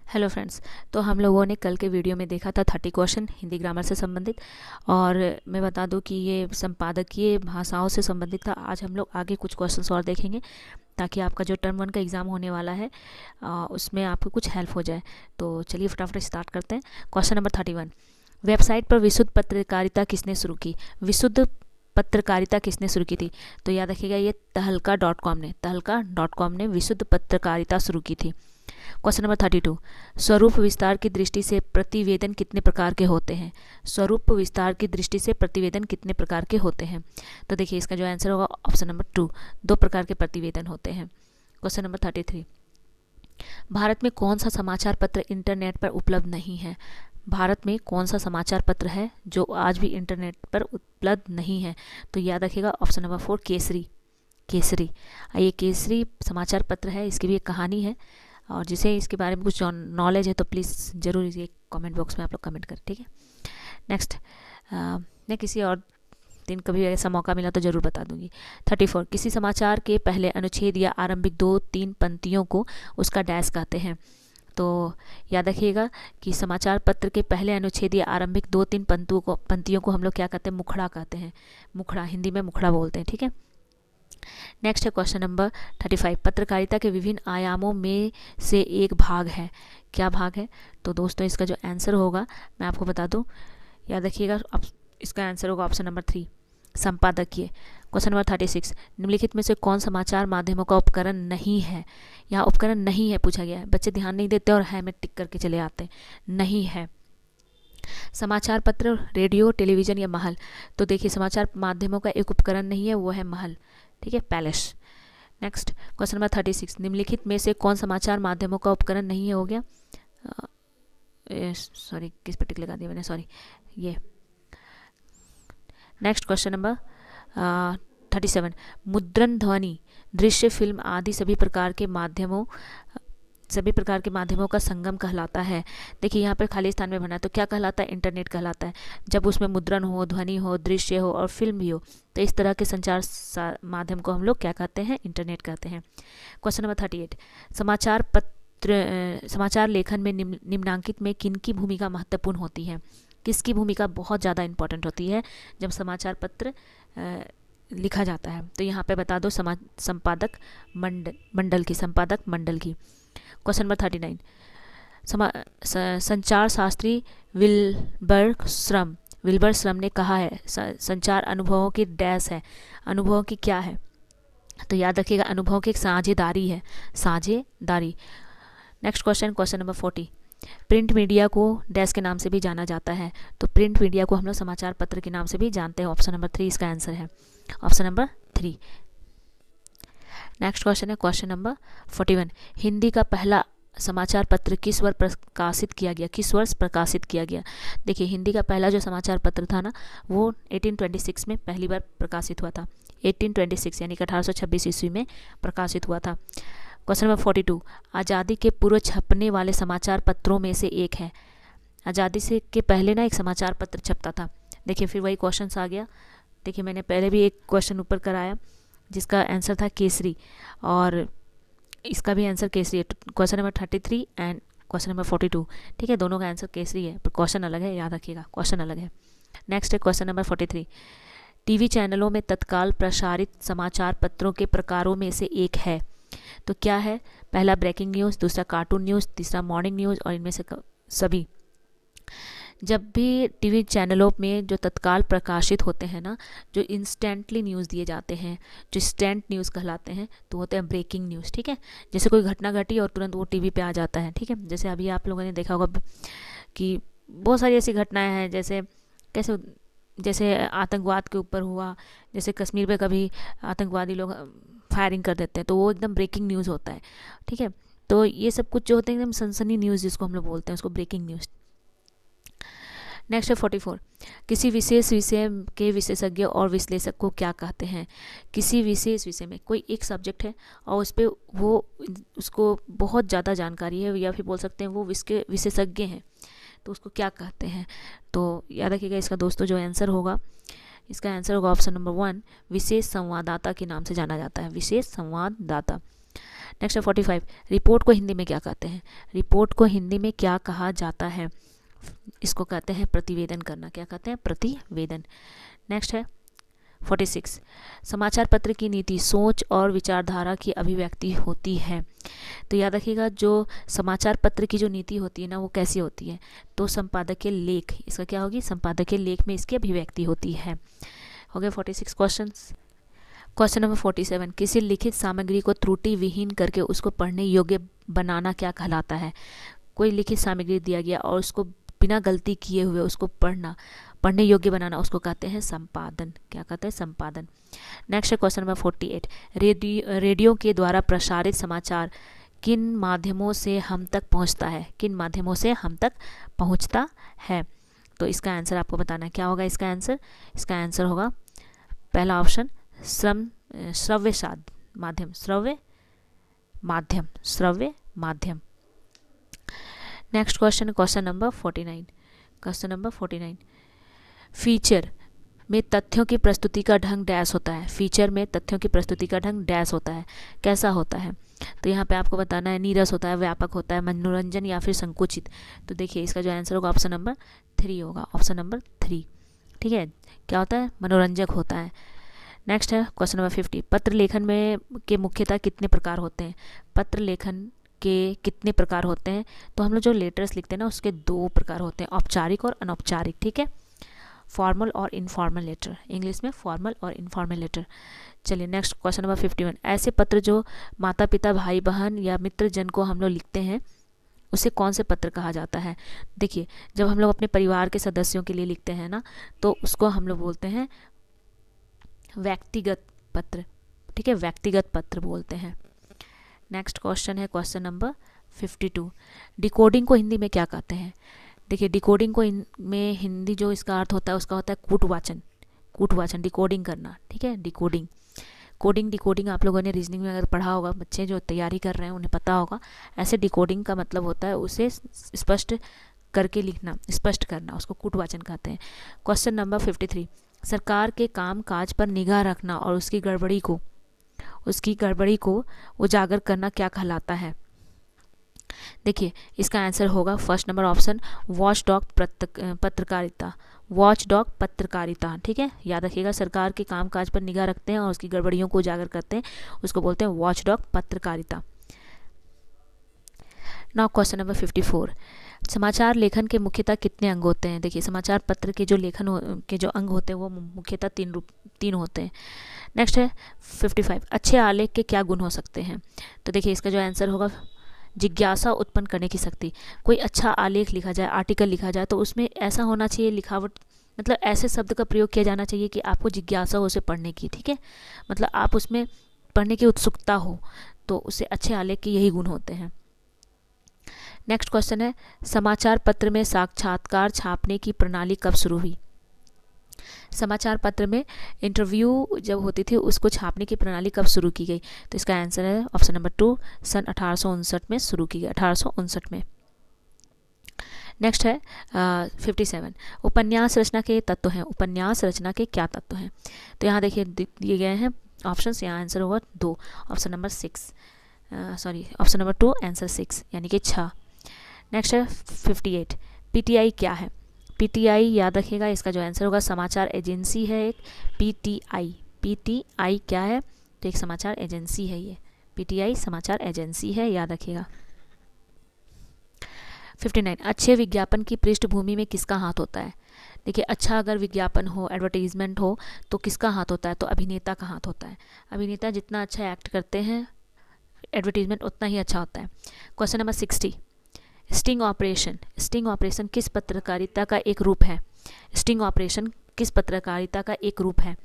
Hello friends. तो हम लोगों ने कल के वीडियो में देखा था 30 क्वेश्चन हिंदी ग्रामर से संबंधित, और मैं बता दूं कि ये संपादकीय भाषाओं से संबंधित था। आज हम लोग आगे कुछ क्वेश्चंस और देखेंगे ताकि आपका जो टर्म 1 का एग्ज़ाम होने वाला है उसमें आपको कुछ हेल्प हो जाए। तो चलिए फटाफट स्टार्ट करते हैं। क्वेश्चन नंबर 31, वेबसाइट पर विशुद्ध पत्रकारिता किसने शुरू की? विशुद्ध पत्रकारिता किसने शुरू की थी? तो याद रखिएगा, ये तहलका.com ने विशुद्ध पत्रकारिता शुरू की थी। क्वेश्चन नंबर 32, स्वरूप विस्तार की दृष्टि से प्रतिवेदन कितने प्रकार के होते हैं? स्वरूप विस्तार की दृष्टि से प्रतिवेदन कितने प्रकार के होते हैं? तो देखिए, इसका जो आंसर होगा ऑप्शन नंबर 2, 2 प्रकार के प्रतिवेदन होते हैं। क्वेश्चन नंबर 33, भारत में कौन सा समाचार पत्र इंटरनेट पर उपलब्ध नहीं है? भारत में कौन सा समाचार पत्र है जो आज भी इंटरनेट पर उपलब्ध नहीं है? तो याद रखिएगा ऑप्शन नंबर 4, केसरी। केसरी, ये केसरी समाचार पत्र है, इसकी भी एक कहानी है, और जिसे इसके बारे में कुछ नॉलेज है तो प्लीज़ ज़रूर ये कमेंट बॉक्स में आप लोग कमेंट करें, ठीक है। नेक्स्ट, मैं किसी और दिन कभी ऐसा मौका मिला तो ज़रूर बता दूंगी। 34, किसी समाचार के पहले अनुच्छेद या आरंभिक 2-3 पंक्तियों को उसका डैश कहते हैं। तो याद रखिएगा कि समाचार पत्र के पहले अनुच्छेद या आरंभिक 2-3 पंक्तियों को हम लोग क्या कहते हैं? मुखड़ा कहते हैं। मुखड़ा, हिंदी में मुखड़ा बोलते हैं, ठीक है। नेक्स्ट है क्वेश्चन नंबर 35, पत्रकारिता के विभिन्न आयामों में से एक भाग है। क्या भाग है? तो दोस्तों, इसका जो आंसर होगा मैं आपको बता दूं, याद रखिएगा, इसका आंसर होगा ऑप्शन नंबर 3, संपादकीय। क्वेश्चन नंबर 36, निम्नलिखित में से कौन समाचार माध्यमों का उपकरण नहीं है? यहाँ उपकरण नहीं है पूछा गया है, बच्चे ध्यान नहीं देते और है में टिक करके चले आते हैं, नहीं है। समाचार पत्र, रेडियो, टेलीविजन या महल? तो देखिए, समाचार माध्यमों का एक उपकरण नहीं है, वो है महल, ठीक है, पैलेस। नेक्स्ट क्वेश्चन नंबर 36, निम्नलिखित में से कौन समाचार माध्यमों का उपकरण नहीं है? हो गया, सॉरी किस पर टिक लगा दिया मैंने, सॉरी ये। नेक्स्ट क्वेश्चन नंबर 37, मुद्रण, ध्वनि, दृश्य, फिल्म आदि सभी प्रकार के माध्यमों का संगम कहलाता है। देखिए, यहाँ पर खाली स्थान में भरना है, तो क्या कहलाता है? इंटरनेट कहलाता है। जब उसमें मुद्रण हो, ध्वनि हो, दृश्य हो और फिल्म भी हो, तो इस तरह के संचार माध्यम को हम लोग क्या कहते हैं? इंटरनेट कहते हैं। क्वेश्चन नंबर 38, समाचार लेखन में निम्नांकित में किनकी भूमिका महत्वपूर्ण होती है? किसकी भूमिका बहुत ज़्यादा इंपॉर्टेंट होती है जब समाचार पत्र लिखा जाता है? तो यहाँ पे बता दो, संपादक मंडल की। क्वेश्चन नंबर 39, संचार शास्त्री विल्बर श्रम ने कहा है संचार अनुभवों की डैश है। अनुभवों की क्या है? तो याद रखिएगा, अनुभवों की एक साझेदारी है, साझेदारी। Next question number 40, print media को डैश के नाम से भी जाना जाता है। तो प्रिंट मीडिया को हम लोग समाचार पत्र के नाम से भी जानते हैं। ऑप्शन नंबर 3 इसका आंसर है, ऑप्शन नंबर 3। नेक्स्ट क्वेश्चन है क्वेश्चन नंबर 41, हिंदी का पहला समाचार पत्र किस वर्ष प्रकाशित किया गया? देखिए, हिंदी का पहला जो समाचार पत्र था ना, वो 1826 में पहली बार प्रकाशित हुआ था। 1826 यानी कि 1826 ईस्वी में प्रकाशित हुआ था। क्वेश्चन नंबर 42, आज़ादी के पूर्व छपने वाले समाचार पत्रों में से एक है। आज़ादी से के पहले ना एक समाचार पत्र छपता था। देखिए, फिर वही क्वेश्चन आ गया। देखिए, मैंने पहले भी एक क्वेश्चन ऊपर कराया जिसका आंसर था केसरी, और इसका भी आंसर केसरी है। Question number 33 and question number 42, ठीक है, दोनों का आंसर केसरी है, पर क्वेश्चन अलग है, याद रखिएगा, क्वेश्चन अलग है। नेक्स्ट है क्वेश्चन नंबर 43, टीवी चैनलों में तत्काल प्रसारित समाचार पत्रों के प्रकारों में से एक है। तो क्या है? पहला ब्रेकिंग न्यूज़, दूसरा कार्टून न्यूज़, तीसरा मॉर्निंग न्यूज़, और इनमें से सभी। जब भी टीवी चैनलों में जो तत्काल प्रकाशित होते हैं ना, जो इंस्टेंटली न्यूज़ दिए जाते हैं, जो इंस्टेंट न्यूज़ कहलाते हैं, तो होते हैं ब्रेकिंग न्यूज़, ठीक है। जैसे कोई घटना घटी और तुरंत वो टीवी पे आ जाता है, ठीक है। जैसे अभी आप लोगों ने देखा होगा कि बहुत सारी ऐसी घटनाएं हैं, जैसे आतंकवाद के ऊपर हुआ, जैसे कश्मीर पे कभी आतंकवादी लोग फायरिंग कर देते हैं, तो वो एकदम ब्रेकिंग न्यूज़ होता है, ठीक है। तो ये सब कुछ जो होते हैं एकदम सनसनी न्यूज़, जिसको हम लोग बोलते हैं, उसको ब्रेकिंग न्यूज़। नेक्स्ट है 44, किसी विशेष विषय के विशेषज्ञ और विश्लेषक को क्या कहते हैं? किसी विशेष विषय में कोई एक सब्जेक्ट है और उस पर उसको बहुत ज़्यादा जानकारी है, या फिर बोल सकते हैं वो विशेषज्ञ हैं, तो उसको क्या कहते हैं? तो याद रखिएगा, इसका दोस्तों जो आंसर होगा, इसका आंसर होगा ऑप्शन नंबर 1, विशेष संवाददाता के नाम से जाना जाता है, विशेष संवाददाता। नेक्स्ट है 45, रिपोर्ट को हिंदी में क्या कहते हैं? रिपोर्ट को हिंदी में क्या कहा जाता है? इसको कहते हैं प्रतिवेदन करना। क्या कहते हैं? प्रतिवेदन। नेक्स्ट है 46, समाचार पत्र की नीति सोच और विचारधारा की अभिव्यक्ति होती है। तो याद रखिएगा, जो समाचार पत्र की जो नीति होती है ना, वो कैसी होती है? तो संपादकीय लेख, इसका क्या होगी? संपादकीय लेख में इसकी अभिव्यक्ति होती है। हो गए 46 क्वेश्चंस। क्वेश्चन नंबर 47, किसी लिखित सामग्री को त्रुटि विहीन करके उसको पढ़ने योग्य बनाना क्या कहलाता है? कोई लिखित सामग्री दिया गया और उसको बिना गलती किए हुए उसको पढ़ने योग्य बनाना, उसको कहते हैं संपादन। क्या कहते हैं? संपादन। नेक्स्ट है क्वेश्चन नंबर 48, रेडियो के द्वारा प्रसारित समाचार किन माध्यमों से हम तक पहुंचता है? किन माध्यमों से हम तक पहुंचता है? तो इसका आंसर आपको बताना है। क्या होगा इसका आंसर? इसका आंसर होगा पहला ऑप्शन, श्रव्य माध्यम। श्रव्य माध्यम। Next question, question number 49। Question number 49, feature में तथ्यों की प्रस्तुति का ढंग डैश होता है। फीचर में तथ्यों की प्रस्तुति का ढंग डैश होता है। कैसा होता है? तो यहाँ पे आपको बताना है, नीरस होता है, व्यापक होता है, मनोरंजन या फिर संकुचित। तो देखिए इसका जो आंसर होगा ऑप्शन नंबर 3 होगा। Option number 3। ठीक है, क्या होता है? मनोरंजक होता है। नेक्स्ट है क्वेश्चन नंबर 50, पत्र लेखन में के मुख्यतः कितने प्रकार होते हैं? पत्र लेखन के कितने प्रकार होते हैं? तो हम लोग जो लेटर्स लिखते हैं ना, उसके 2 प्रकार होते हैं, औपचारिक और अनौपचारिक। ठीक है, फॉर्मल और इनफॉर्मल लेटर, इंग्लिश में फॉर्मल और इनफॉर्मल लेटर। चलिए नेक्स्ट क्वेश्चन नंबर 51, ऐसे पत्र जो माता पिता, भाई बहन या मित्र जन को हम लोग लिखते हैं, उसे कौन से पत्र कहा जाता है? देखिए, जब हम लोग अपने परिवार के सदस्यों के लिए लिखते हैं ना, तो उसको हम लोग बोलते हैं व्यक्तिगत पत्र। ठीक है, व्यक्तिगत पत्र बोलते हैं। नेक्स्ट क्वेश्चन है क्वेश्चन नंबर 52, डिकोडिंग को हिंदी में क्या कहते हैं? देखिए, डिकोडिंग को में हिंदी जो इसका अर्थ होता है, उसका होता है कूटवाचन। कूटवाचन, डिकोडिंग करना। ठीक है, डिकोडिंग। कोडिंग, डिकोडिंग आप लोगों ने रीजनिंग में अगर पढ़ा होगा, बच्चे जो तैयारी कर रहे हैं उन्हें पता होगा। ऐसे डिकोडिंग का मतलब होता है उसे स्पष्ट करके लिखना, स्पष्ट करना, उसको कूटवाचन कहते हैं। क्वेश्चन नंबर 53, सरकार के काम काज पर निगाह रखना और उसकी गड़बड़ी को उजागर करना क्या कहलाता है? देखिए, इसका आंसर होगा फर्स्ट नंबर ऑप्शन, वॉचडॉग पत्रकारिता। वॉचडॉग पत्रकारिता। ठीक है, याद रखिएगा, सरकार के कामकाज पर निगाह रखते हैं और उसकी गड़बड़ियों को उजागर करते हैं, उसको बोलते हैं वॉचडॉग पत्रकारिता। नाउ क्वेश्चन नंबर 54, समाचार लेखन के मुख्यतः कितने अंग होते हैं? देखिए, समाचार पत्र के जो लेखन के जो अंग होते हैं वो मुख्यतः 3 होते हैं। नेक्स्ट है 55, अच्छे आलेख के क्या गुण हो सकते हैं? तो देखिए, इसका जो आंसर होगा जिज्ञासा उत्पन्न करने की शक्ति। कोई अच्छा आलेख लिखा जाए, आर्टिकल लिखा जाए, तो उसमें ऐसा होना चाहिए लिखावट, मतलब ऐसे शब्द का प्रयोग किया जाना चाहिए कि आपको जिज्ञासा हो उसे पढ़ने की। ठीक है, मतलब आप उसमें पढ़ने की उत्सुकता हो, तो उससे अच्छे आलेख के यही गुण होते हैं। नेक्स्ट क्वेश्चन है, समाचार पत्र में साक्षात्कार छापने की प्रणाली कब शुरू हुई? समाचार पत्र में इंटरव्यू जब होती थी, उसको छापने की प्रणाली कब शुरू की गई? तो इसका आंसर है ऑप्शन नंबर 2, सन 1859 में शुरू की गई, 1859 में। नेक्स्ट है 57, उपन्यास रचना के तत्व हैं। उपन्यास रचना के क्या तत्व हैं? तो यहाँ देखिए दिए गए हैं ऑप्शंस, यहाँ आंसर होगा 2, option number 6, option number 2 answer 6 यानी कि 6। नेक्स्ट है 58, पीटीआई क्या है? पीटीआई याद रखिएगा, इसका जो आंसर होगा समाचार एजेंसी है एक। पीटीआई क्या है? तो एक समाचार एजेंसी है ये। पीटीआई समाचार एजेंसी है, याद रखिएगा। 59, अच्छे विज्ञापन की पृष्ठभूमि में किसका हाथ होता है? देखिए, अच्छा अगर विज्ञापन हो, एडवर्टीजमेंट हो, तो किसका हाथ होता है? तो अभिनेता का हाथ होता है। अभिनेता जितना अच्छा एक्ट करते हैं, एडवर्टीजमेंट उतना ही अच्छा होता है। Question number 60, sting operation. Sting operation किस पत्रकारिता का एक रूप है? स्टिंग ऑपरेशन किस पत्रकारिता का एक रूप है?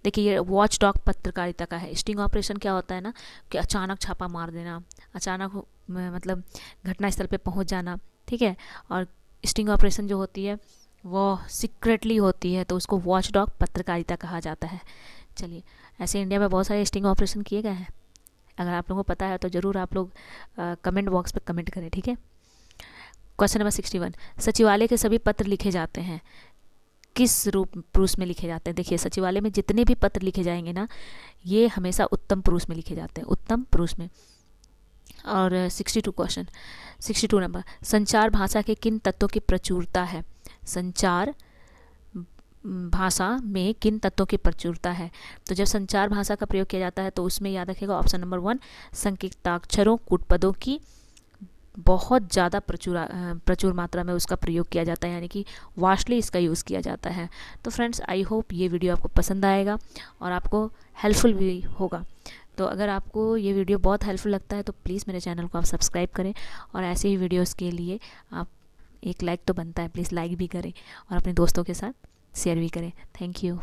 देखिए, ये वॉचडॉग पत्रकारिता का है। स्टिंग ऑपरेशन क्या होता है ना, कि अचानक छापा मार देना, अचानक मतलब घटनास्थल पे पहुंच जाना। ठीक है, और स्टिंग ऑपरेशन जो होती है वो सीक्रेटली होती है, तो उसको वॉचडॉग पत्रकारिता कहा जाता है। चलिए, ऐसे इंडिया में बहुत सारे स्टिंग ऑपरेशन किए गए हैं। अगर आप लोगों को पता है तो ज़रूर आप लोग कमेंट बॉक्स पे कमेंट करें। ठीक है, क्वेश्चन नंबर 61, सचिवालय के सभी पत्र लिखे जाते हैं किस रूप प्रूफ में लिखे जाते हैं? देखिए, सचिवालय में जितने भी पत्र लिखे जाएंगे ना, ये हमेशा उत्तम प्रूफ में लिखे जाते हैं। उत्तम प्रूफ में और 62 क्वेश्चन, 62 नंबर, संचार भाषा के किन तत्वों की प्रचुरता है? संचार भाषा में किन तत्वों की प्रचुरता है? तो जब संचार भाषा का प्रयोग किया जाता है तो उसमें याद रखिएगा ऑप्शन नंबर 1, संकेताक्षरों कूटपदों की बहुत ज़्यादा प्रचुर मात्रा में उसका प्रयोग किया जाता है, यानी कि वास्टली इसका यूज़ किया जाता है। तो फ्रेंड्स, आई होप ये वीडियो आपको पसंद आएगा और आपको हेल्पफुल भी होगा। तो अगर आपको ये वीडियो बहुत हेल्पफुल लगता है तो प्लीज़ मेरे चैनल को आप सब्सक्राइब करें, और ऐसे ही वीडियोस के लिए आप एक लाइक तो बनता है, प्लीज़ लाइक भी करें और अपने दोस्तों के साथ शेयर भी करें। Thank you.